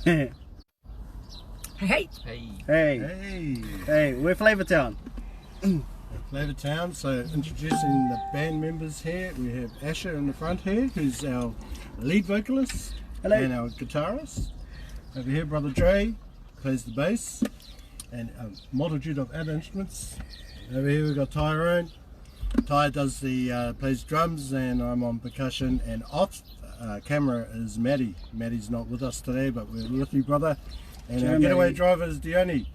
Hey. Hey. Hey, we're FLAVA TOWN. FLAVA TOWN, so introducing the band members here. We have Asher in the front here, who's our lead vocalist. Hello. And our guitarist. Over here, Brother Dre plays the bass and a multitude of other instruments. Over here we've got Tyrone. Ty does the plays drums, and I'm on percussion, and off camera is Maddie. Maddie's not with us today, but we're with you, brother. And our getaway driver is Dione.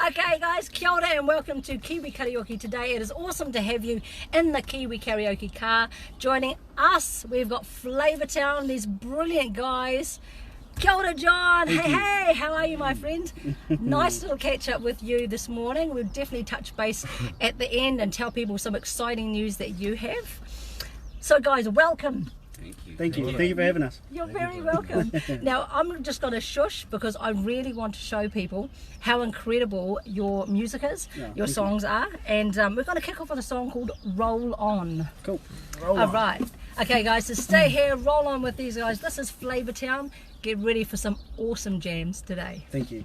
Okay guys, kia ora and welcome to Kiwi Karaoke today. It is awesome to have you in the Kiwi Karaoke car. Joining us, we've got FLAVA TOWN, these brilliant guys. Kia ora John, hey, how are you my friend? Nice little catch up with you this morning. We'll definitely touch base at the end and tell people some exciting news that you have. So guys, welcome. Thank you for having us. You're very welcome. Now, I'm just going to shush because I really want to show people how incredible your music is, your songs are. And we're going to kick off with a song called Roll On. Cool. Roll on. All right. Okay, guys, so stay here, roll on with these guys. This is FLAVA TOWN. Get ready for some awesome jams today. Thank you.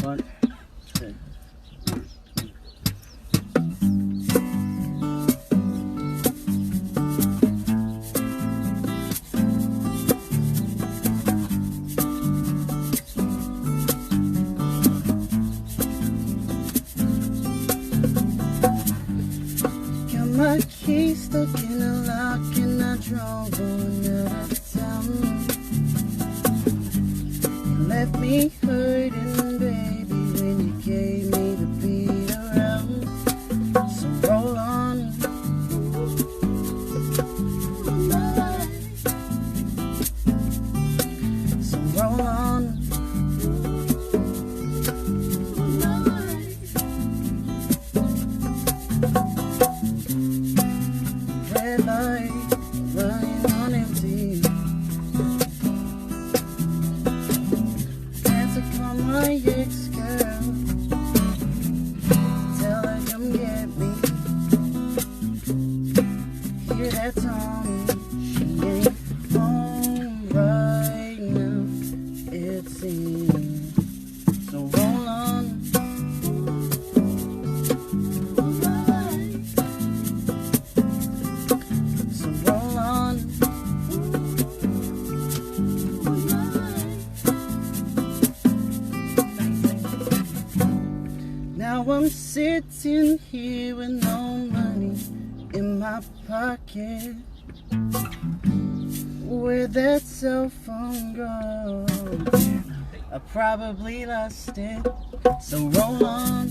1, 2. My key stuck in a lock and I drove going out of town. You left me hurting, baby, when you gave me the beat around. So roll on. So roll on. Red light running on empty. Can't call my ex-girl, tell her come get me. Hear that song, she ain't home right now, it seems. So roll on. So roll on. Now I'm sitting here with no money in my pocket. Where'd that cell phone go? I probably lost it. So roll on.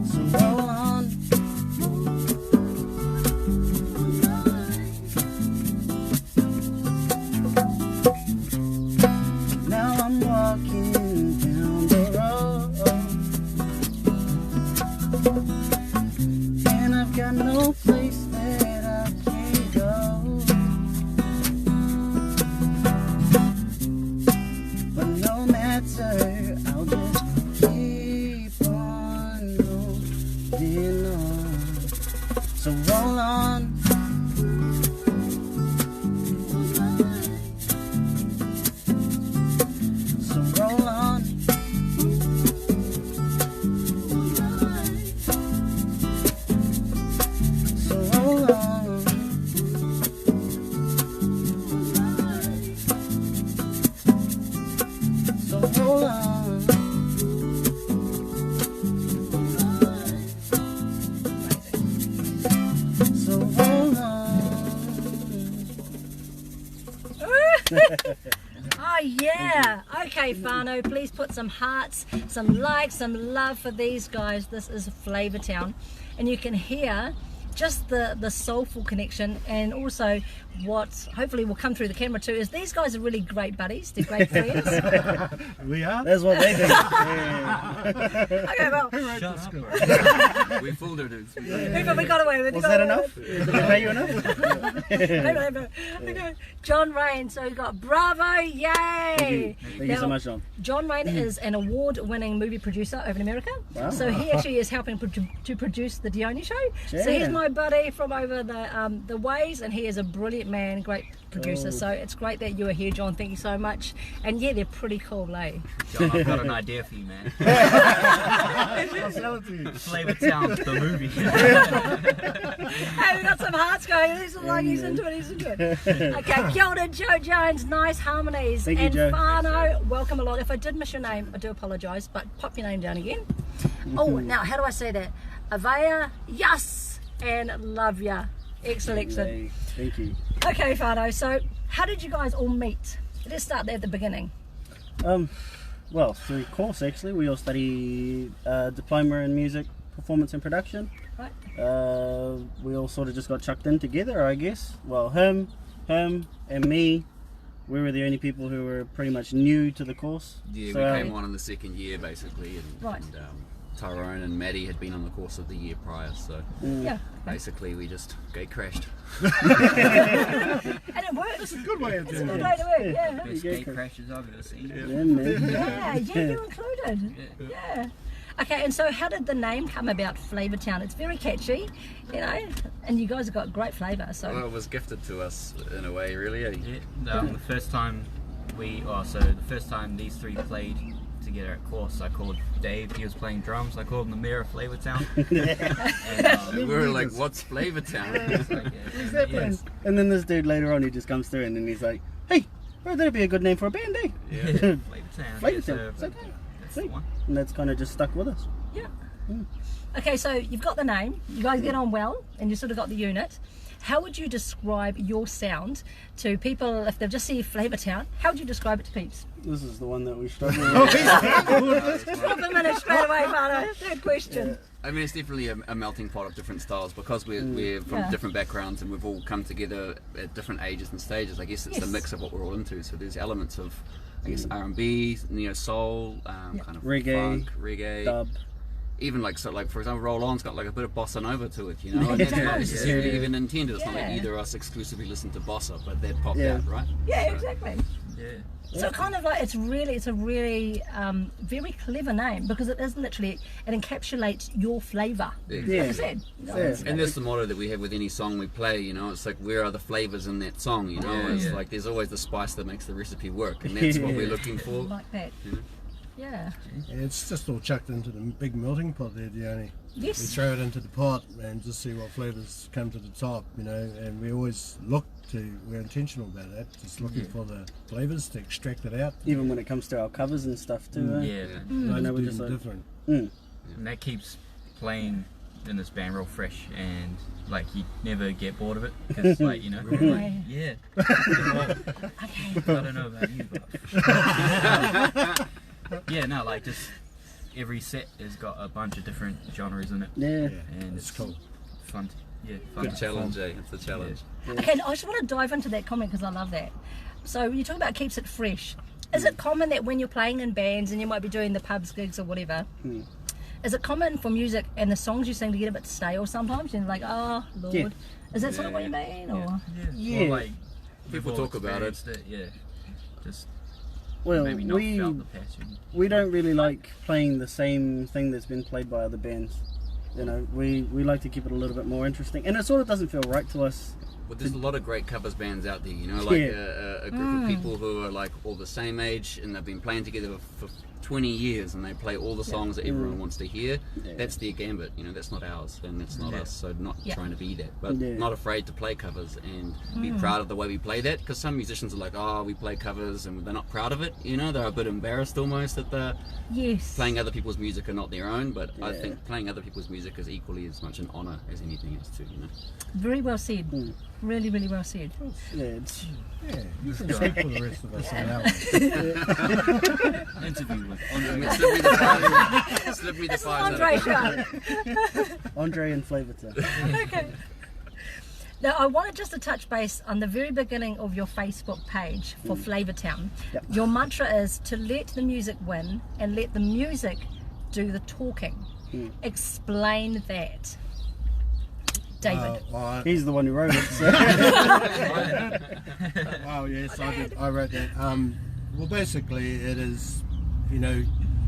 So roll on. Now I'm walking down the road, and I've got no place that I can go. But no matter, I'll just keep on holding on. So roll on. So roll on. So roll on. So roll on. So roll on. Oh yeah. Okay, whānau, please put some hearts, some likes, some love for these guys. This is FLAVA TOWN, and you can hear just the soulful connection, and also what hopefully will come through the camera too is these guys are really great buddies. They're great friends. We are. That's what they think. Okay, well, Who wrote the score? We fooled her, dudes. We got away with it. Was that enough? Did they pay you enough? Okay. John Rain, so we got bravo, yay! Thank you so much, John. John Rain is an award-winning movie producer over in America. Wow. So he actually is helping to produce the Dione show. Yeah. So he's my buddy from over the ways, and he is a brilliant man, great producer. So it's great that you are here, John. Thank you so much. And yeah, they're pretty cool, eh? John, I've got an idea for you, man. I'll sell it to you. Flava Town, the movie. Hey, we got some hearts going. He's like, he's into it, he's into it. Okay, kia ora, Joe Jones, nice harmonies. Thank you, and Joe. Whānau, welcome along. If I did miss your name, I do apologise, but pop your name down again. Oh, now, how do I say that? Avaya, yes, and love ya. Excellent, excellent. Yay. Thank you. Okay, Whānau, so how did you guys all meet? Let's start there at the beginning. Well, through course actually, we all study diploma in music, performance and production. Right. We all sort of just got chucked in together, I guess. Well, him, and me, we were the only people who were pretty much new to the course. Yeah, So, we came on in the second year basically, and, Right. and Tyrone and Maddie had been on the course of the year prior, so Yeah. basically we just gate crashed. And it works. It's a good way of It's a doing good it. way to work, yeah. Best gate crashes I've ever seen. Yeah, man. Yeah, you included. Yeah. Okay, and so how did the name come about, Flava Town? It's very catchy, you know, and you guys have got great flavour. So Well, it was gifted to us in a way, really. Eh? Yeah, the first time these three played together at course, I called Dave. He was playing drums. I called him the mayor of Flava Town. And, We were like, "What's Flava Town?" it's like, yeah, And then this dude later on, he just comes through and then he's like, "Hey, bro, that'd be a good name for a band, eh?" Yeah. Flava Town. Flava Yeah, Town. so It's okay. that's the Sweet. one. And that's kind of just stuck with us. yeah. Okay, so you've got the name. You guys get on well, and you sort of got the unit. How would you describe your sound to people if they've just seen Flava Town? How would you describe it to peeps? This is the one that we struggle with. Drop a minute straight away, Whānau. Third question. I mean, it's definitely a melting pot of different styles because we're from Yeah. different backgrounds and we've all come together at different ages and stages. I guess it's the Yes. mix of what we're all into. So there's elements of, I guess, R&B, neo soul, kind of Reggae, funk, reggae, Dub. even like for example, Roll On's got like a bit of bossa nova to it, you know. And that's not necessarily Yeah. even intended. It's not like Yeah. either of us exclusively listen to bossa, but that popped Yeah. out, right? Yeah, So- exactly. Yeah. So kind of like it's a really very clever name because it is literally, it encapsulates your flavour. Yeah. Like Yeah. I said. You know, Yeah. it's- And that's the motto that we have with any song we play, you know, it's like where are the flavours in that song, you know, it's like there's always the spice that makes the recipe work, and that's what we're looking for. like that. Yeah. Yeah. Yeah, it's just all chucked into the big melting pot there, Dione. We Yes. throw it into the pot and just see what flavours come to the top, you know, and we always look to, we're intentional about that, just looking for the flavours to extract it out. Even when it comes to our covers and stuff too. Yeah. Like know, to we're do just them like- different. And that keeps playing in this band real fresh, and like you never get bored of it because like, you know, like, yeah. Well, I don't know about you, but yeah, no, like just every set has got a bunch of different genres in it, Yeah. and It's cool. fun. Fun Good to challenge, perform. eh? It's a challenge. Okay, I just want to dive into that comment because I love that. So you talk about keeps it fresh. Is it common that when you're playing in bands and you might be doing the pubs gigs or whatever, is it common for music and the songs you sing to get a bit stale sometimes? And like, oh Lord, Yeah. is that sort of what you mean? Or Yeah. Well, like, People we've all talk about it. experienced Yeah, just Well, maybe not felt the passion. we don't really like playing the same thing that's been played by other bands. You know, we like to keep it a little bit more interesting, and it sort of doesn't feel right to us. But there's a lot of great covers bands out there, you know, like Yeah. a group of people who are like all the same age and they've been playing together for 20 years and they play all the songs that everyone wants to hear. Yeah. That's their gambit, you know, that's not ours and that's not us, so not Yeah. trying to be that, but Yeah. not afraid to play covers and be proud of the way we play that, because some musicians are like, oh, we play covers, and they're not proud of it, you know, they're a bit embarrassed almost that they're yes, playing other people's music and not their own, but I Yeah. think playing other people's music is equally as much an honour as anything else too, you know. very well said. Really, really well said. Yeah, it's, Yeah, you can speak for the rest of us on that one. Interview with I mean, Andre. slip me the It's an five. Andre show. Andre and Flava Town. Okay. Now, I wanted just to touch base on the very beginning of your Facebook page for Flava Town. Yep. Your mantra is to let the music win and let the music do the talking. Explain that, David. He's the one who wrote it. So. Wow, yes, I did. I wrote that. Well, basically, it is, you know,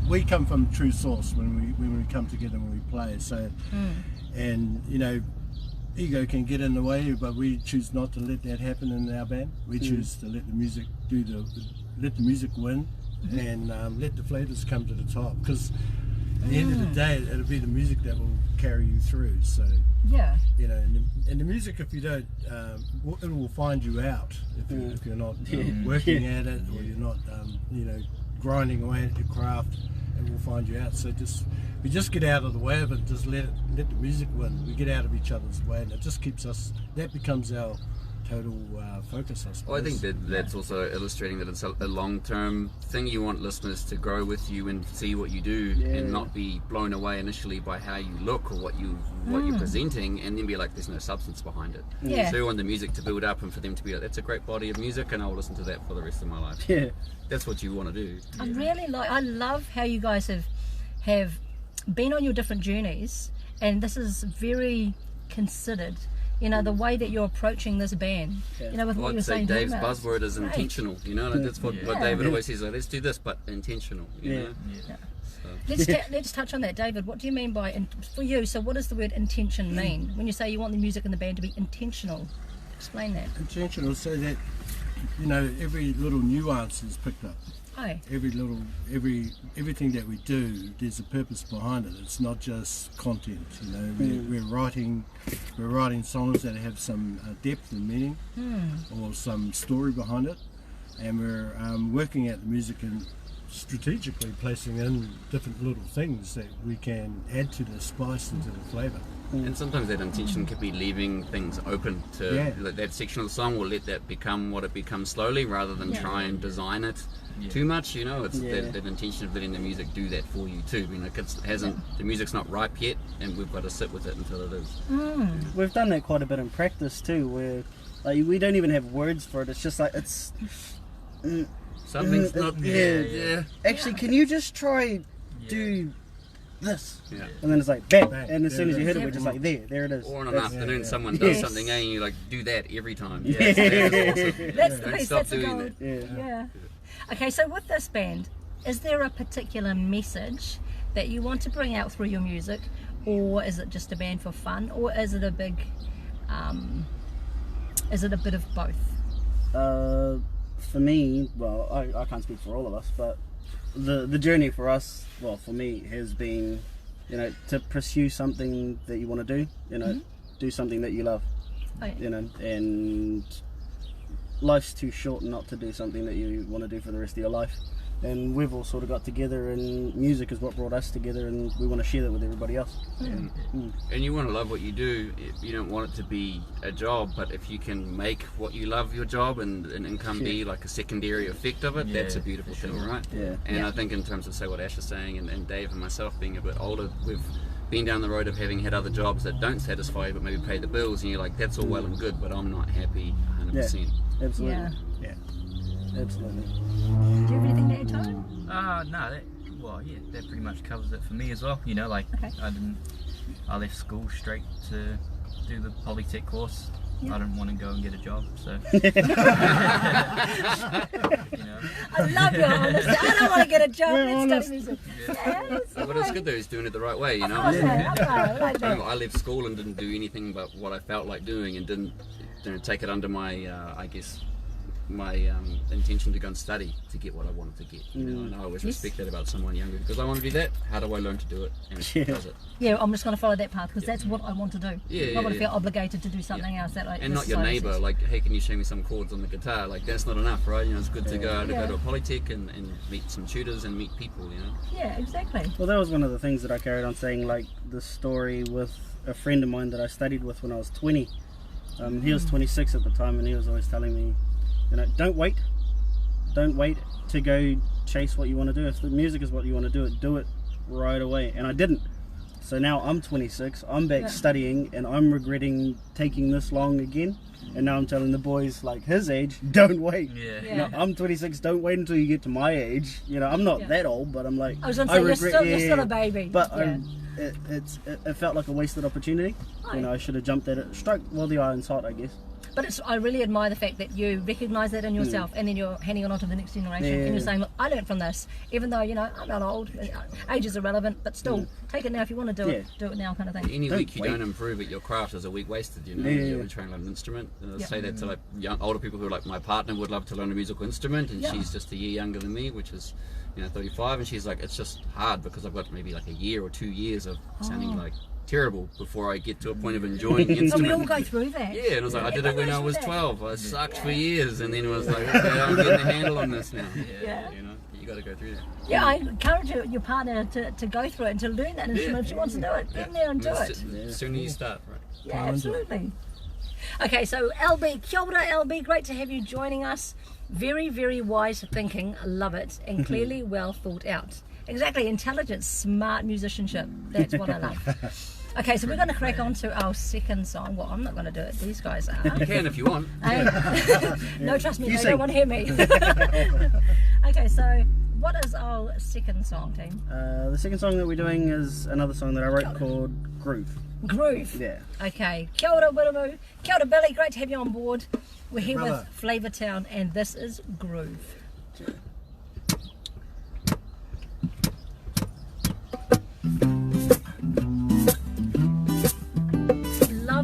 we come from true source when we come together when we play. So, and you know, ego can get in the way, but we choose not to let that happen in our band. We choose to let the music let the music win, and let the flavors come to the top. Because at the end of the day, it'll be the music that will carry you through. So. Yeah. You know, and the music, if you don't, it will find you out if you're not working at it, or you're not, you know, grinding away at your craft. It will find you out. So we just get out of the way of it. Just let the music win. We get out of each other's way, and it just keeps us. That becomes our total focus, I suppose. Well, I think that's also illustrating that it's a long-term thing. You want listeners to grow with you and see what you do, and not be blown away initially by how you look or what you're presenting, and then be like, there's no substance behind it. Yeah. So you want the music to build up, and for them to be like, that's a great body of music, and I'll listen to that for the rest of my life. Yeah. That's what you want to do. I love how you guys have been on your different journeys, and this is very considered. You know, the way that you're approaching this band, you know, with what you're saying. Dave's buzzword is intentional, you know, like that's what David always says, like, let's do this, but intentional, you know. So. Let's touch on that, David. What do you mean by, for you, so what does the word intention mean? When you say you want the music in the band to be intentional, explain that. Intentional, so that, you know, every little nuance is picked up. Oh. Everything that we do, there's a purpose behind it. It's not just content, you know. We're writing songs that have some depth and meaning, or some story behind it, and we're working at the music and strategically placing in different little things that we can add to the spice and to the flavour. And sometimes that intention could be leaving things open to like that section of the song, or let that become what it becomes slowly, rather than try and design it too much, you know. It's that intention of letting the music do that for you too. You know, the music's not ripe yet, and we've got to sit with it until it is. We've done that quite a bit in practice too, where like we don't even have words for it. It's just like it's something's not Actually, can you just try do this? Yeah. And then it's like bang, Bang. and as soon as you hit it, we're just like there it is. Or on an That's- afternoon, someone does Yes. something, and you like do that every time. Yeah. That's awesome. That's the Don't best, stop that's a doing goal. that. Yeah. Okay, so with this band, is there a particular message that you want to bring out through your music, or is it just a band for fun, or is it a big, is it a bit of both? For me, well, I can't speak for all of us, but the journey for us, well, for me, has been, you know, to pursue something that you want to do, you know, do something that you love, Oh, yeah. you know, and life's too short not to do something that you want to do for the rest of your life. And we've all sort of got together, and music is what brought us together, and we want to share that with everybody else. And you want to love what you do. You don't want it to be a job, but if you can make what you love your job and income be like a secondary effect of it, that's a beautiful thing, right? Yeah. And I think in terms of, say, what Ash is saying, and Dave and myself being a bit older, we've been down the road of having had other jobs that don't satisfy you but maybe pay the bills, and you're like, that's all well and good, but I'm not happy 100%. Absolutely. Yeah. Absolutely. Do you have anything to add, Tone? No, that pretty much covers it for me as well. You know, like Okay. I left school straight to do the Polytech course. Yeah. I didn't want to go and get a job, so you know. I love your honesty. I don't want to get a job. We're Let's study music. Yeah, that's But it's good that he's doing it the right way, you know. I like that. I left school and didn't do anything but what I felt like doing, and didn't take it under my, I guess, my intention to go and study to get what I wanted to get. You know, and I always respect that about someone younger, because I want to do that. How do I learn to do it? And it does it. Yeah, I'm just going to follow that path because that's what I want to do. Yeah, I'm not going to yeah. feel obligated to do something else that like. And the not your society neighbour, says. like, hey, can you show me some chords on the guitar? Like, that's not enough, right? You know, it's good to go to a Polytech and meet some tutors and meet people, you know. Yeah, exactly. Well, that was one of the things that I carried on saying, like the story with a friend of mine that I studied with when I was 20. He was 26 at the time, and he was always telling me, you know, don't wait to go chase what you want to do. If the music is what you want to do it right away. And I didn't. So now I'm 26, I'm back studying, and I'm regretting taking this long again. And now I'm telling the boys, like his age, don't wait. No, I'm 26, don't wait until you get to my age. You know, I'm not that old, but I'm like, I was going to say, you're still a baby. But it felt like a wasted opportunity. You know, I should have jumped at it, struck while the iron's hot, I guess. But I really admire the fact that you recognise that in yourself, and then you're handing it on to the next generation, and you're saying, look, I learned from this, even though, you know, I'm not old, age is irrelevant, but still, take it now if you want to do it now, kind of thing. Any week you don't improve at your craft is a week wasted, you know. You're trying to learn an instrument. And I say that to like older people who are like, my partner would love to learn a musical instrument, and she's just a year younger than me, which is, you know, 35, and she's like, it's just hard because I've got maybe like a year or 2 years of sounding like terrible before I get to a point of enjoying the instrument. So we all go through that. Yeah, and I was like, I did it when I was 12. I sucked for years, and then it was like, okay, I'm getting the handle on this now. You know, you got to go through that. Yeah, I encourage your partner to go through it and to learn that instrument. If she wants to do it, get in there and do it. The sooner you start, right? Yeah, absolutely. Okay, so LB, kia ora LB, great to have you joining us. Very, very wise thinking, love it, and clearly well thought out. Exactly, intelligent, smart musicianship. That's what I love. Okay, so we're going to crack on to our second song. Well, I'm not going to do it. These guys are. You can if you want. No, trust me, they don't want to hear me. Okay, so what is our second song, team? The second song that we're doing is another song that I wrote called Groove. Groove? Yeah. Okay, kia ora Wiramu, kia ora Billy, great to have you on board. We're here with FLAVA TOWN, and this is Groove.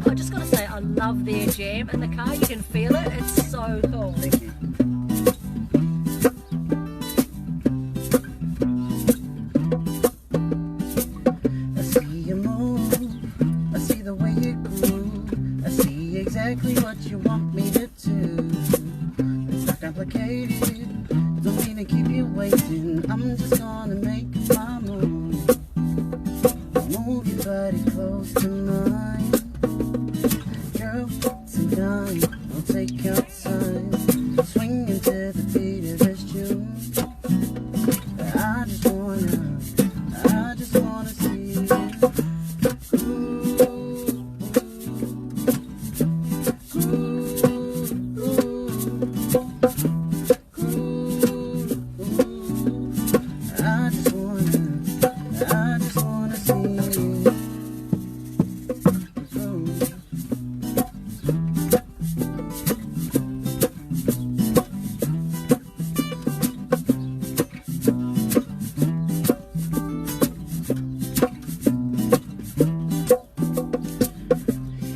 I just got to say, I love their jam in the car. You can feel it. It's so cool. Thank you. I see you move, I see the way you groove, I see exactly what you want me to do. It's not complicated, don't mean to keep you waiting, I'm just gonna make my move. Move your body close to mine. Girl, tonight I'll take your time, swinging to the beat of this tune. I just wanna see you groove, I just wanna see you groove.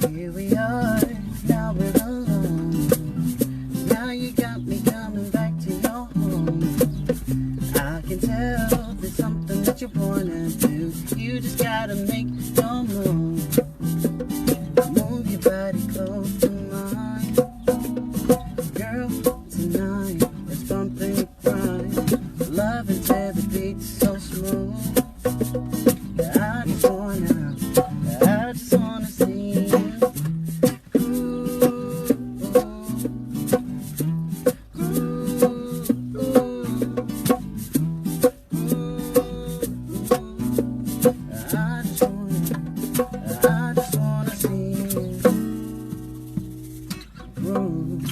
Here we are, now we're alone. Now you got me coming back to your home. I can tell there's something that you wanna do. You just gotta make your move. Move your body close to mine. Girl, tonight let's bump and grind. Love until the beat's so smooth. I just wanna see you groove, I just wanna see you groove.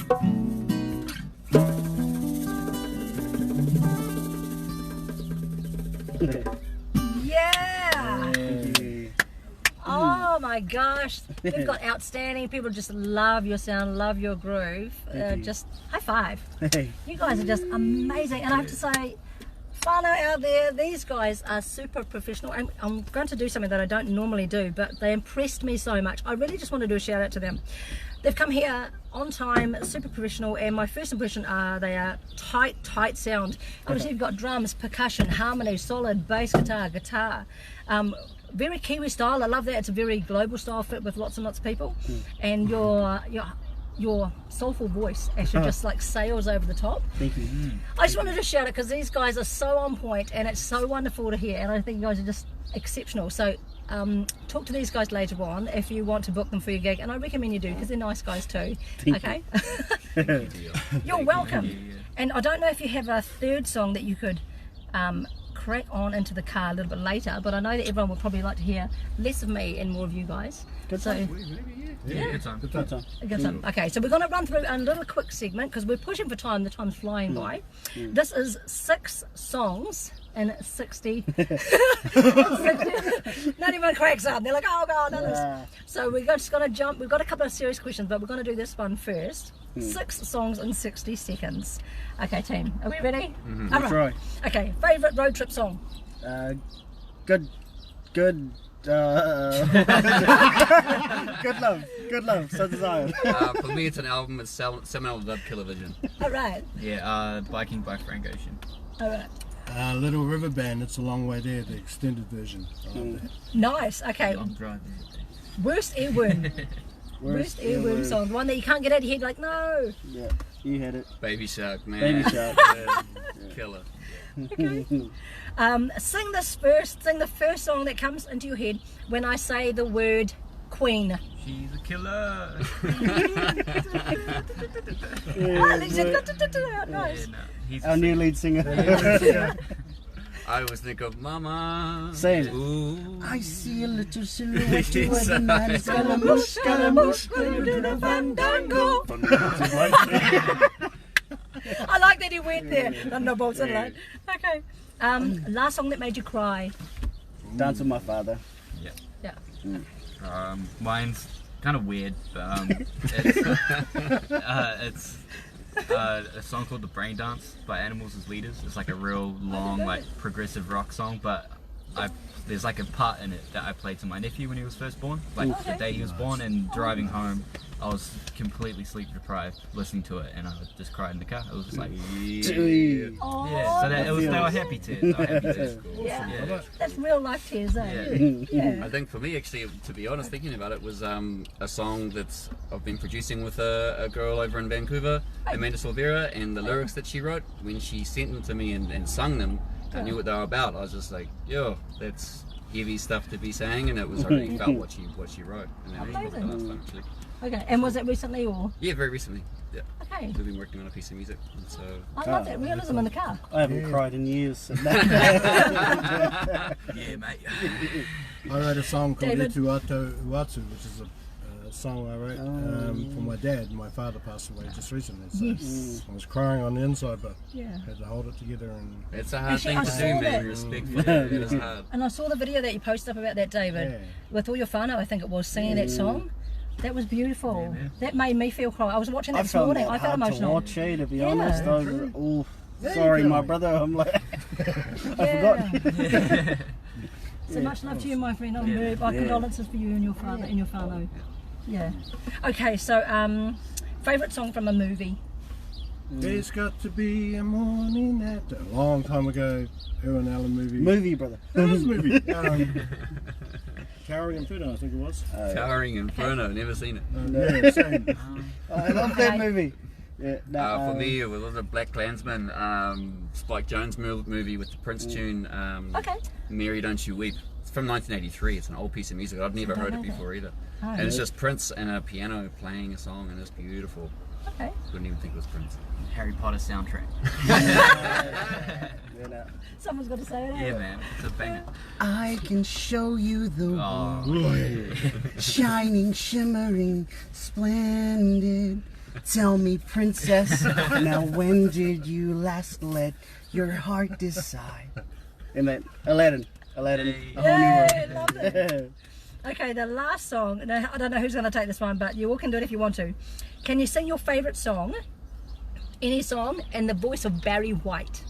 Yeah! Oh my gosh, you've got outstanding. People just love your sound, love your groove. Just high five. Hey. You guys are just amazing. And I have to say, whānau out there, these guys are super professional. I'm going to do something that I don't normally do, but they impressed me so much. I really just want to do a shout out to them. They've come here on time, super professional, and my first impression they are tight sound. Obviously you've got drums, percussion, harmony, solid bass guitar. Very Kiwi style. I love that. It's a very global style, fit with lots and lots of people. And your soulful voice actually just like sails over the top. Thank you. I just wanted to shout it because these guys are so on point, and it's so wonderful to hear, and I think you guys are just exceptional. So talk to these guys later on if you want to book them for your gig, and I recommend you do because they're nice guys too. Okay. You're welcome. And I don't know if you have a third song that you could crack on into the car a little bit later, but I know that everyone would probably like to hear less of me and more of you guys. Good So, time. Yeah, good time. Good time. good time. Okay, so we're going to run through a little quick segment because we're pushing for time. The time's flying by. This is 6 songs in 60. 60. Not even cracks up. They're like, oh god, no, this. So we're just going to jump. We've got a couple of serious questions, but we're going to do this one first. 6 songs in 60 seconds. Okay, team, are we ready? All right. Try. Okay, favourite road trip song? Good. Good love, so desire. For me, it's an album. It's Seminole Love Killer Vision. All right, Yeah, Biking by Frank Ocean. all right. Little River Band, It's a Long Way There, the extended version. I love that. Nice. Okay, I'm driving. worst earworm. Worst earworm song. The one that you can't get out of your head. Like no. Yeah, you had it. Baby Shark, man. Baby Shark. Yeah. Killer. Okay. Sing the first song that comes into your head when I say the word Queen. She's a killer. Nice. No, he's Our new lead singer. I always think of Mama. Same. Ooh. I see a little silhouette where the man is Scaramouche, gonna do the fandango. I like that he went there. Thunderbolts in light. Okay. Last song that made you cry. Dance with My Father. Yeah. Mine's kind of weird, but it's a song called The Brain Dance by Animals as Leaders. It's like a real long, like progressive rock song, but there's like a part in it that I played to my nephew when he was first born, like the day he was born, and driving home I was completely sleep deprived listening to it, and I just cried in the car. It was just like, yeah, so they were happy tears. They were happy tears. Yeah. That's real life tears, eh? Yeah. I think for me, actually, to be honest, thinking about it, was a song that I've been producing with a girl over in Vancouver, Amanda Silvera, and the lyrics that she wrote, when she sent them to me and sung them, I knew what they were about. I was just like, yo, that's heavy stuff to be saying, and it was already felt what she wrote. And then it was the last time, actually. Okay, and was it recently or? Yeah, very recently. Yeah. Okay. We've been working on a piece of music, and so. I love that realism in the car. I haven't cried in years. Yeah, mate. I wrote a song called David? Etuato Uatu, which is a song I wrote for my dad. My father passed away just recently, so Yes. I was crying on the inside, but Yeah. had to hold it together. And It's a hard Actually, thing I to saw do, that. man. Respectfully, it is hard. And I saw the video that you posted up about that, David, Yeah. with all your whānau, I think it was, singing that song. That was beautiful. Yeah, man. That made me feel cry. I was watching that I this felt morning. that I felt hard to emotional. watch, to be Yeah. honest. I was, sorry, my brother. I'm like, I forgot. So much love to you, my friend. I'm very, my condolences for you and your father and your whānau. Yeah. Okay, so favourite song from a movie? There's got to be a morning after. A long time ago, Erwin Allen movie. Movie, brother. It was a movie. Towering Inferno, I think it was. Towering Inferno, never seen it. Yeah, same. I love that movie. Yeah, For me, it was a Black Klansman, Spike Jones movie with the Prince tune, Okay. Mary Don't You Weep. It's from 1983. It's an old piece of music. I've never heard it before either. Oh, And it's just Prince and a piano playing a song, and it's beautiful. Okay. Couldn't even think it was Prince. Harry Potter soundtrack. Someone's got to say it. eh? Yeah, man, it's a banger. I can show you the Oh, world, shining, shimmering, splendid. Tell me, princess, now when did you last let your heart decide? And then Aladdin. A whole new Yay, world. loved it. Okay, the last song. Now, I don't know who's going to take this one, but you all can do it if you want to. Can you sing your favourite song, any song, in the voice of Barry White?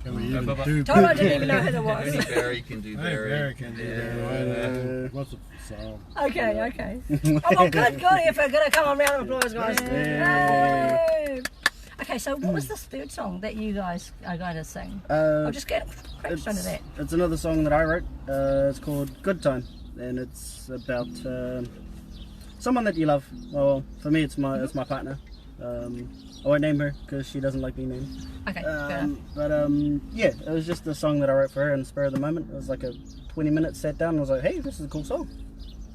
Can we even do Toro didn't even know who that Only was. Barry can do Barry. Barry can do that. What's the song? Okay. Oh, well, good effort. Gonna come on, round of applause, guys. Yay. Okay, so what was this third song that you guys are going to sing? I'll just get cracked under that. It's another song that I wrote. It's called Good Time, and it's about someone that you love. Well, for me, it's my partner. I won't name her because she doesn't like being named. Okay, fair enough. But yeah, it was just a song that I wrote for her in the spur of the moment. It was like a 20-minute sat down and I was like, hey, this is a cool song.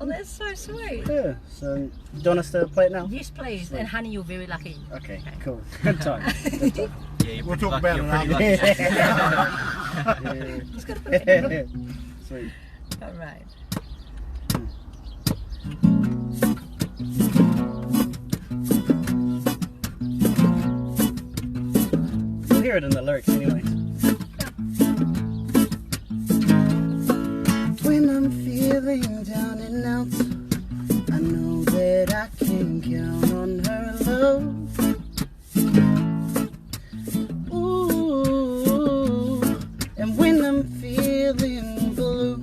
Oh, that's so sweet. Yeah, so do you want us to play it now? Yes, please. And honey, you're very lucky. Okay, cool. Good time. Good time. yeah, We'll talk about it you're pretty after. lucky. Yeah. Just gotta put it together. Sweet. All right. You'll hear it in the lyrics anyway. When I'm feeling down and out, I know that I can count on her love. Ooh, and when I'm feeling blue,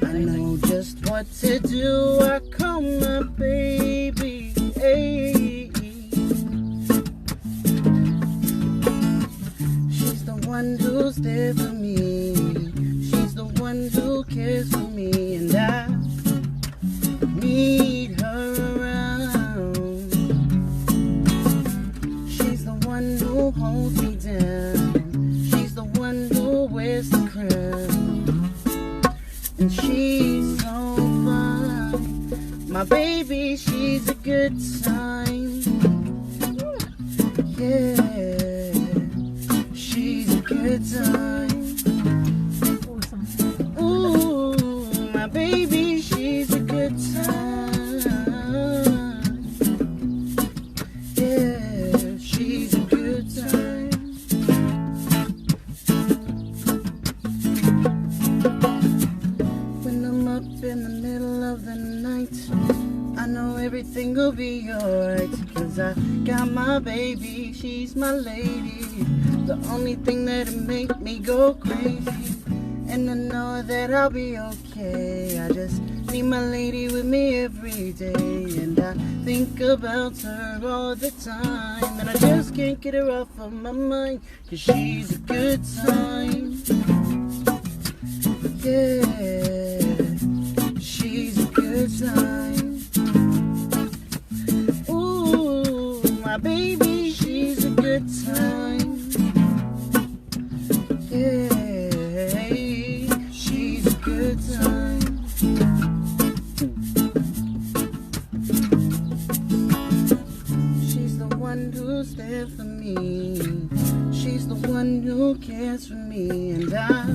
I know just what to do. I call my baby. Hey. She's the one who's there for me. She's the one who cares for me, and I need her around. She's the one who holds me down. She's the one who wears the crown, and she's so fine. My baby, she's a good sign. Yeah, she's a good sign. Awesome. Ooh, my baby, she's a good time. Yeah, she's a good time. When I'm up in the middle of the night, I know everything will be alright. 'Cause I got my baby, she's my lady. The only thing that'll make me go crazy. And I know that I'll be okay. I just need my lady with me every day. And I think about her all the time. And I just can't get her off of my mind. 'Cause she's a good time. Yeah, she's a good time. Ooh, my baby, she's a good time. Yeah. Good time. She's the one who's there for me. She's the one who cares for me, and I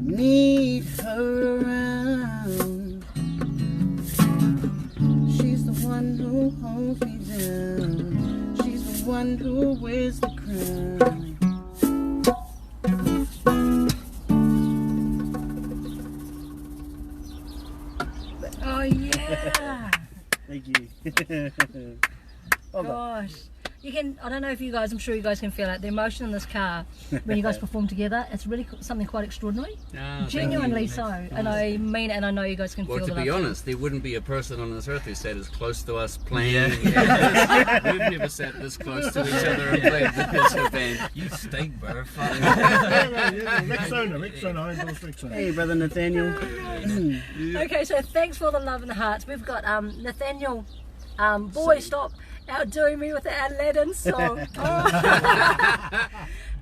need her around. She's the one who holds me down. She's the one who wears the crown. Oh yeah. Thank you. Well done. Gosh. You can, I don't know if you guys, I'm sure you guys can feel it, the emotion in this car when you guys perform together, it's really something quite extraordinary. Genuinely so. And I mean it, and I know you guys can Well, feel to that. be honest, there wouldn't be a person on this earth who sat as close to us playing. We've never sat this close to each other and played this band. You stink, bro. Rexona, I endorse Rexona. Hey, brother Nathaniel. Okay, so thanks for the love and the hearts. We've got Nathaniel, boy, stop outdoing me with the Aladdin song. Oh.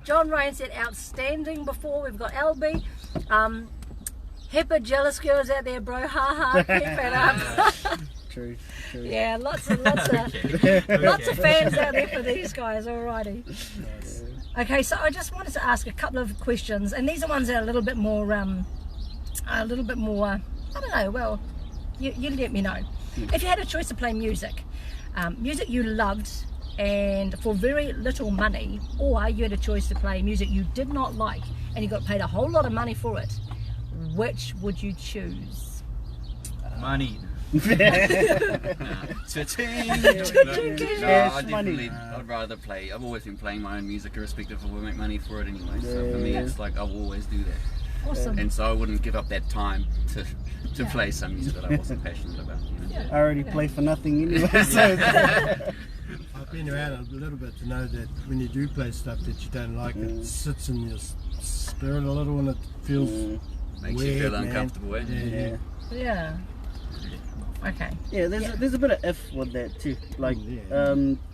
John Rain said outstanding before. We've got LB. Hipper jealous girls out there, bro. Ha ha. Keep it up. True. Yeah, lots of fans out there for these guys. Alrighty. Okay, so I just wanted to ask a couple of questions, and these are ones that are a little bit more, I don't know. Well, you let me know. If you had a choice to play music, music you loved and for very little money, or you had a choice to play music you did not like and you got paid a whole lot of money for it, which would you choose? Money. I'd rather play. I've always been playing my own music irrespective of we make money for it anyway. So for me, it's like I'll always do that. Awesome. And so I wouldn't give up that time to play some music that I wasn't passionate about. You know? I already play for nothing anyway. So I've been around a little bit to know that when you do play stuff that you don't like, it sits in your spirit a little and it feels Makes weird, you feel man. uncomfortable. Eh? yeah. Yeah. Okay. Yeah, there's a bit of if with that too. Like,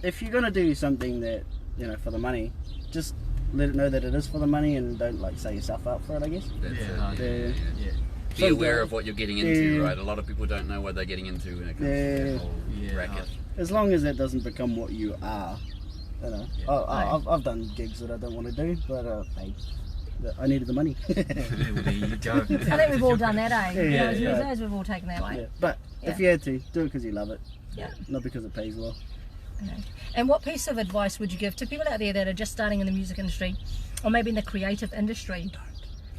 if you're gonna do something that for the money, just let it know that it is for the money and don't like say yourself up for it. I guess. That's Yeah. Be aware of what you're getting into, right? A lot of people don't know what they're getting into when it comes to that whole racket. As long as that doesn't become what you are. I've done gigs that I don't want to do, but hey, that I needed the money. Well, there you go. I think we've all done that, eh? Yeah, As yeah. musicians, we've all taken that way. Yeah. But if you had to, do it because you love it, Yeah. not because it pays well. Okay. And what piece of advice would you give to people out there that are just starting in the music industry, or maybe in the creative industry?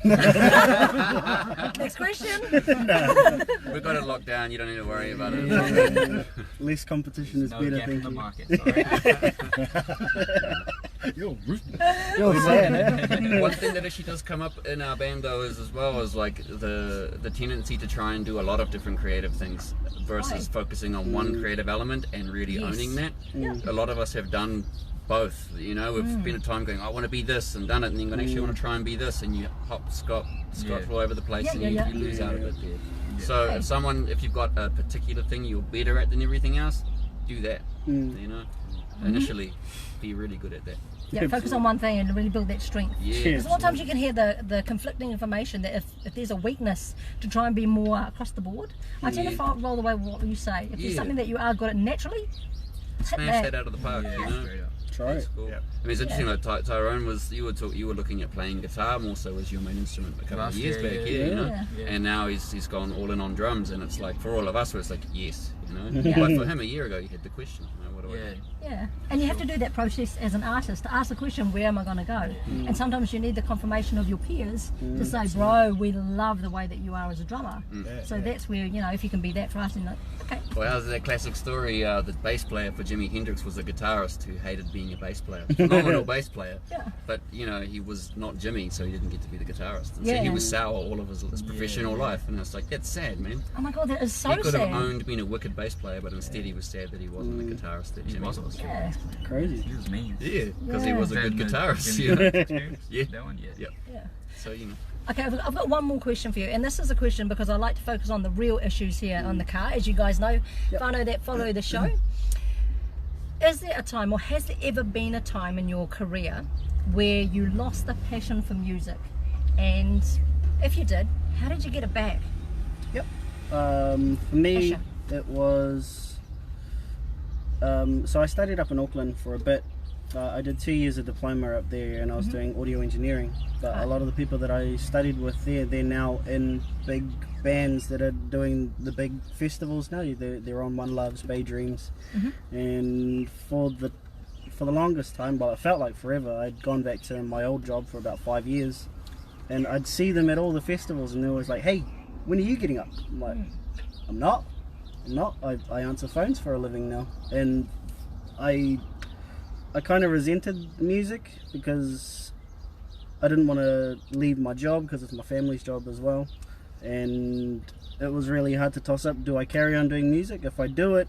Next question. We've got it locked down. You don't need to worry about it. Less competition is No better, gap in thank the you. market. You're ruthless. You're sad, eh? One thing that actually does come up in our band though is as well is like the tendency to try and do a lot of different creative things versus Right. focusing on one creative element and really Yes. owning that. Yeah. A lot of us have done both, you know, we've been a time going, I want to be this and done it, and then going, actually want to try and be this, and you hop scotch all over the place, Yeah, and yeah, you lose out of it there. Yeah. So Okay. if you've got a particular thing you're better at than everything else, do that, you know, initially be really good at that. Yeah, focus on one thing and really build that strength. Yeah. Because a lot of times you can hear the conflicting information that if there's a weakness, to try and be more across the board. I tend to roll the way with what you say. If there's Yeah. something that you are good at naturally, hit Smash that out of the park, Yeah, you know. straight up. Try it. Cool. Yep. I mean, it's interesting. Like Tyrone was, you were looking at playing guitar more so as your main instrument a couple of Last years year, back, yeah, you know. yeah. And now he's gone all in on drums, and it's like for all of us, it's like yes, you know. Yeah. But for him, a year ago, he had the question, you know, what do I Yeah. do? yeah. And you have to do that process as an artist to ask the question, where am I going to go? And sometimes you need the confirmation of your peers to say, bro, we love the way that you are as a drummer. So that's where, you know, if you can be that for us, and like, okay. Well, how's that classic story? The bass player for Jimi Hendrix was a guitarist who hated being a bass player. Phenomenal bass player. Yeah. But, you know, he was not Jimmy, so he didn't get to be the guitarist. And Yeah. so he was sour all of his professional life. And it's like, that's sad, man. Oh my God, that is so He could sad. have owned being a wicked bass player, but instead he was sad that he wasn't the guitarist that Jimmy wasn't. was. Yeah. Crazy. He was mean. Yeah, because he was a good Then the guitarist. Jimi You know? Hendrix experience, Yeah. That one, yeah. Yep. Yeah. So, you know. Okay, I've got one more question for you, and this is a question because I like to focus on the real issues here on the car, as you guys know, whānau that follow the show. Is there a time, or has there ever been a time in your career where you lost the passion for music? And if you did, how did you get it back? For me, Asha. it was. So I studied up in Auckland for a bit. I did 2 years of diploma up there, and I was doing audio engineering. But a lot of the people that I studied with there, they're now in big bands that are doing the big festivals now. They're on One Love's, Bay Dreams, and for the longest time, well, it felt like forever. I'd gone back to my old job for about 5 years, and I'd see them at all the festivals, and they were always like, "Hey, when are you getting up?" I'm like, I'm not. I answer phones for a living now, and I kind of resented the music because I didn't want to leave my job because it's my family's job as well, and it was really hard to toss up. Do I carry on doing music? If I do it,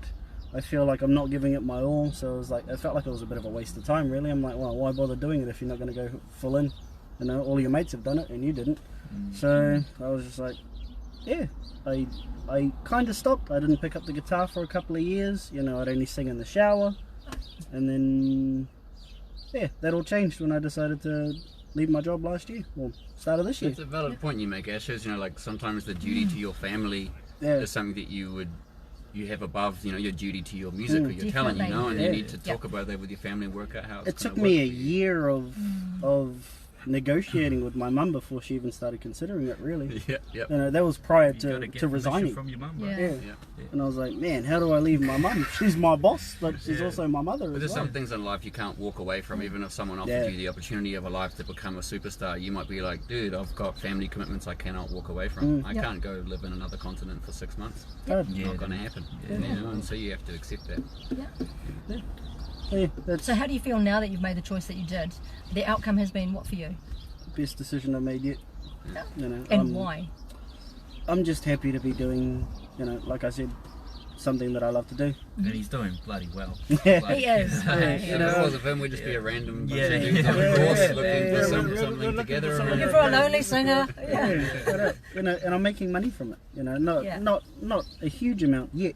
I feel like I'm not giving it my all. So it was like, it felt like it was a bit of a waste of time, really. I'm like, well, why bother doing it if you're not going to go full in? You know, all your mates have done it and you didn't. So I was just like, yeah, I kind of stopped. I didn't pick up the guitar for a couple of years. You know, I'd only sing in the shower. And then, yeah, that all changed when I decided to leave my job last year, well, start of this year. It's a valid point you make, Ash. You know, like sometimes the duty to your family Yeah. is something that you have above, you know, your duty to your music or your talent, you know, and Yeah. you need to talk about that with your family and work out how it's It took gonna me work a for you. year of negotiating with my mum before she even started considering it, really. Yep, yep. You know, that was prior You gotta to get permission resigning. from your mum, bro. Yeah. Yeah. Yeah. And I was like, man, how do I leave my mum? She's my boss, but she's Yeah. also my mother But as there's well. some things in life you can't walk away from, even if someone offers Yeah. you the opportunity of a life to become a superstar. You might be like, dude, I've got family commitments I cannot walk away from. I Yep. can't go live in another continent for 6 months. Hard. It's not going to happen. You know, and so you have to accept that. Yeah, that's So how do you feel now that you've made the choice that you did? The outcome has been what for you? the best decision I made yet. Yeah. You know, And why? I'm just happy to be doing, you know, like I said, something that I love to do. And he's doing bloody well. He is. If it was of him, we'd just be a random bunch Yeah. of dudes on the Yeah. course Yeah. looking Yeah. for We're something looking together. for around- Looking for a lonely singer. Yeah. You know, and I'm making money from it. You know, not Yeah. not a huge amount yet,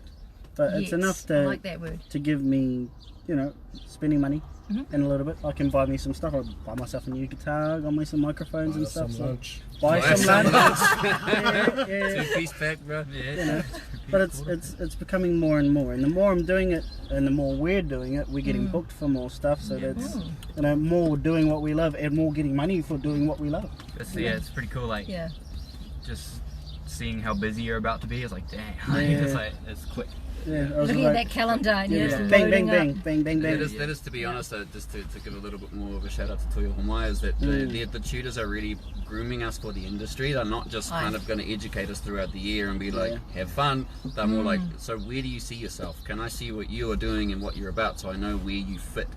but it's Yes, enough I to like that word. to give me, you know, spending money in a little bit. I can buy me some stuff. I'll buy myself a new guitar, got me some microphones and stuff. Some lunch. Buy some lunch. Yeah. Two-piece pack, bro. You know, but it's becoming more and more, and the more I'm doing it and the more we're doing it, we're getting booked for more stuff, so that's, you know, more doing what we love and more getting money for doing what we love. It's pretty cool, like just seeing how busy you're about to be. It's like, damn, it's like, it's quick. Yeah, I was Looking like, at that calendar and you're just bang, loading bang, up. bang, bang, bang, That bang. is, to be honest, just to give a little bit more of a shout out to Toyo Homai, is that the tutors are really grooming us for the industry. They're not just kind of going to educate us throughout the year and be like, have fun. They're more like, so where do you see yourself? Can I see what you are doing and what you're about, so I know where you fit?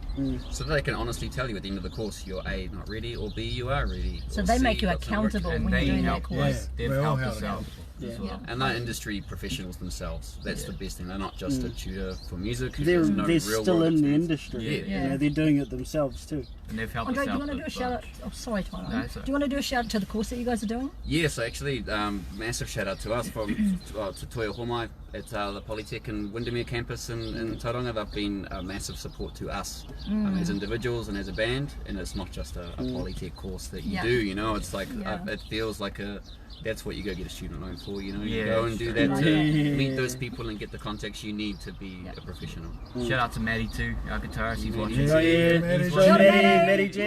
So that they can honestly tell you at the end of the course, you're A, not ready, or B, you are ready. So or they C, make you that's not working. accountable And when they you're doing that help course. us. They've We're all helped us held out as well. And they're industry professionals themselves. That's the best thing. They're not just a tutor for music. They're There's no real still world in the experience. industry. Yeah. You know, they're doing it themselves too. And they've helped Andre, us do out. you want to do a with, shout out? Oh, sorry, Tyrone. No, it's all Do you want to do a shout out to the course that you guys are doing? Yes, actually, massive shout out to us from to Toyo Homai at the Polytech and Windermere campus in Tauranga. They've been a massive support to us as individuals and as a band, and it's not just a Polytech course that you do, you know, it's like it feels like that's what you go get a student loan for, you know, you go and do that to meet those people and get the contacts you need to be a professional. Shout out to Maddie too, our guitarist. He's watching. Matty G.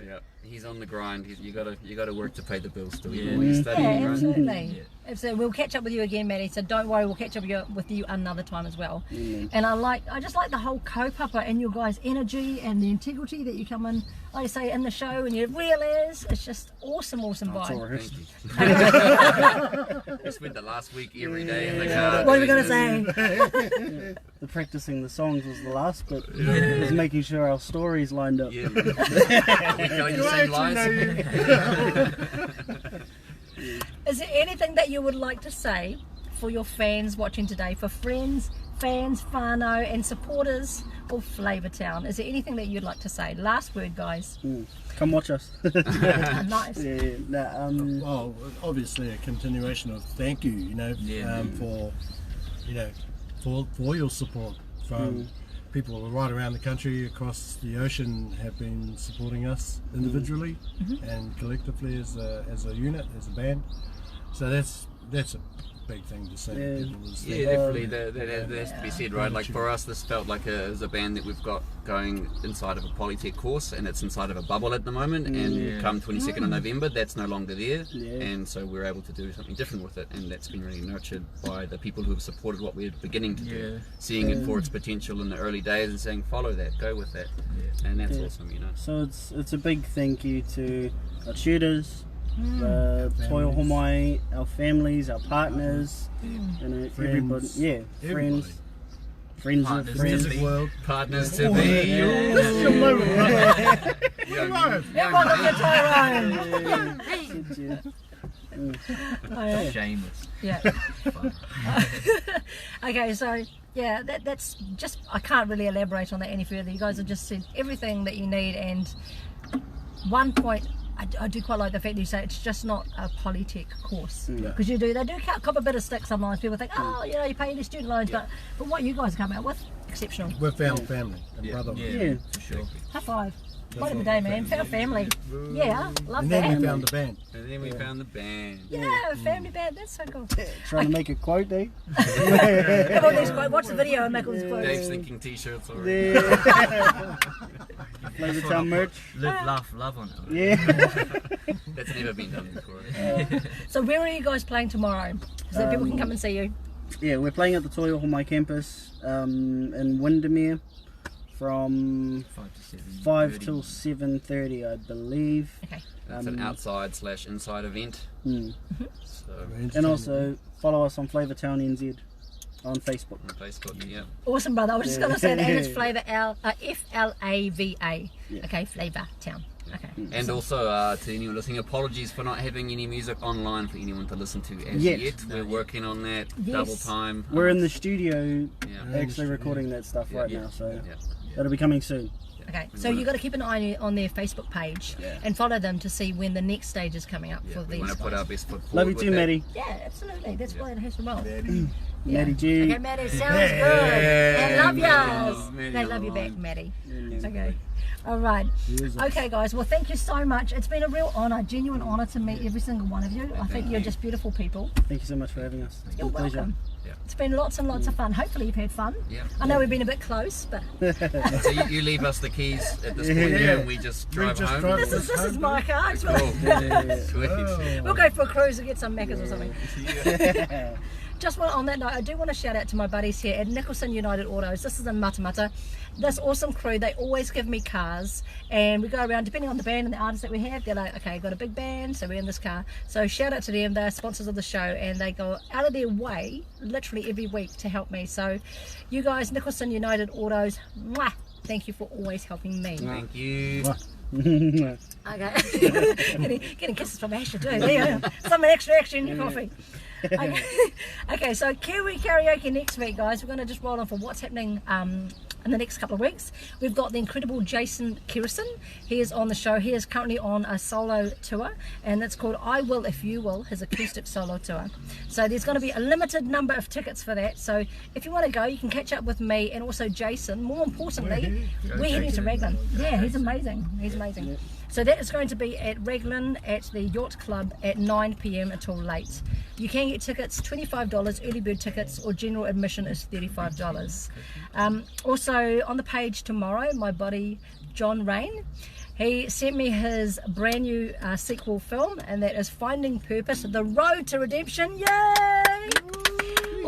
Yeah, he's on the grind. You gotta work to pay the bills still. Yeah. Even when you're studying, Yeah, right? absolutely. Absolutely. We'll catch up with you again, Maddie. So don't worry, we'll catch up with you another time as well. And I just like the whole kaupapa and your guys' energy and the integrity that you come in, like I say, in the show and your real is. It's just awesome It's all vibe. rehearsed. We spent the last week every day in the car. What are we gonna say? The practicing the songs was the last bit. It was making sure our stories lined up. Yeah. Are we telling the same lies? Is there anything that you would like to say for your fans watching today, for friends, fans, whānau and supporters of FLAVA TOWN? Is there anything that you'd like to say? Last word, guys. Come watch us. Nice. Well, obviously a continuation of thank you, you know, for, you know, for your support from people right around the country, across the ocean, have been supporting us individually and collectively as a unit, as a band. So that's a big thing to say to people. Is Definitely. That has to be said, right? Like for us, this felt like as a band that we've got going inside of a Polytech course, and it's inside of a bubble at the moment. And come 22nd of November, that's no longer there, and so we're able to do something different with it, and that's been really nurtured by the people who have supported what we're beginning to do, seeing it for its potential in the early days, and saying follow that, go with that, and that's awesome, you know. So it's a big thank you to our tutors, Toyo Homai, our families, our partners, you know, everybody, friends of Partners friends. to be. world. Partners to be. This is your moment, right? Everyone look at Tyrone. Shameless. Yeah. Okay, so yeah, that's just, I can't really elaborate on that any further. You guys have just said everything that you need, and one point I do quite like the fact that you say it's just not a Polytech course, because they do cop a bit of stick sometimes. People think, oh, you know, you're paying your student loans, but what you guys come out with, exceptional. We've found family and brother. Yeah. For sure. High five. Quite of the day, man. Found family. Yeah, love And that. then we found the band. And then we found the band. Yeah, family band. That's so cool. Trying to make a quote, eh? Come on, these quotes. Watch the video and make all these quotes. Dave's thinking t-shirts already. FLAVA TOWN merch. Live, laugh, love on it. Yeah. That's never been done before. So where are you guys playing tomorrow? So that people can come and see you. Yeah, we're playing at the Toyo Homai campus in Windermere from 5 till 7:30, I believe. Okay. It's an outside/inside event. So And also follow us on FLAVA TOWN NZ on Facebook. on Facebook, yeah. Awesome, brother. I was just going to say that, and it's FLAVA, FLAVA. Okay, FLAVA TOWN. Okay. And also to anyone listening, apologies for not having any music online for anyone to listen to as yet. We're working on that double time. We're in the studio Yeah. actually recording that stuff right Yeah. now, so Yeah. that'll be coming soon. Okay, so you've got to keep an eye on their Facebook page and follow them to see when the next stage is coming up for We these want to put guys. our best foot forward. Love you with too, that. Maddie. Yeah, absolutely. That's why it has to roll. Maddie G. Okay, Maddie, sounds good. And love yous. They love you back, Maddie. Okay. All right. Okay, guys. Well, thank you so much. It's been a real honour, genuine honour to meet every single one of you. I think you're just beautiful people. Thank you so much for having us. It's You're been a pleasure. welcome. It's been lots and lots of fun. Hopefully you've had fun. Yeah. I know we've been a bit close, but So you leave us the keys at this point here, and we just drive home. this is my car. It's Cool. Sweet. We'll go for a cruise and get some Maccas or something. Just on that note, I do want to shout out to my buddies here at Nicholson United Autos. This is in Matamata. This awesome crew, they always give me cars, and we go around, depending on the band and the artists that we have, they're like, okay, got a big band, so we're in this car. So shout out to them, they're sponsors of the show, and they go out of their way, literally every week, to help me. So you guys, Nicholson United Autos, mwah, thank you for always helping me. Thank you. Okay. getting kisses from Asher too. There you go. Some extra in your coffee. Okay. Okay, so Kiwi karaoke next week, guys. We're going to just roll on for what's happening in the next couple of weeks. We've got the incredible Jason Kirison. He is on the show. He is currently on a solo tour, and it's called I Will If You Will, his acoustic solo tour. So there's going to be a limited number of tickets for that. So if you want to go, you can catch up with me and also Jason. More importantly, we're heading to Raglan. Yeah, he's amazing. He's amazing. So that is going to be at Raglan at the Yacht Club at 9 p.m. until late. You can get tickets, $25 early bird tickets, or general admission is $35. Also on the page tomorrow, my buddy John Rain, he sent me his brand new sequel film, and that is Finding Purpose, The Road to Redemption. Yay!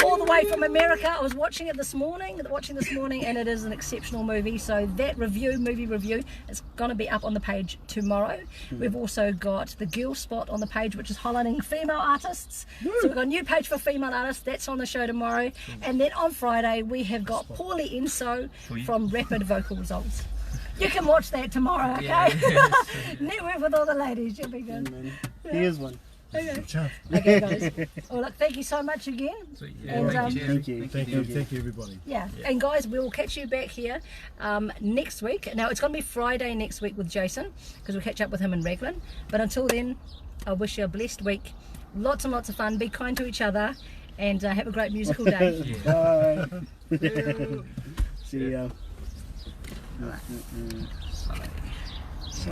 All the way from America. I was watching this morning, and it is an exceptional movie. So that movie review, is going to be up on the page tomorrow. We've also got the girl spot on the page, which is highlighting female artists. So we've got a new page for female artists. That's on the show tomorrow. And then on Friday, we have got Paulie Enso from Rapid Vocal Results. You can watch that tomorrow, okay? Network with all the ladies. You'll be good. Here's one. Okay, guys. Well, look, thank you so much again. And, Thank you. Thank you, everybody. yeah, and guys, we will catch you back here next week. Now, it's going to be Friday next week with Jason, because we'll catch up with him in Raglan. But until then, I wish you a blessed week. Lots and lots of fun. Be kind to each other, and have a great musical day. Bye. See ya.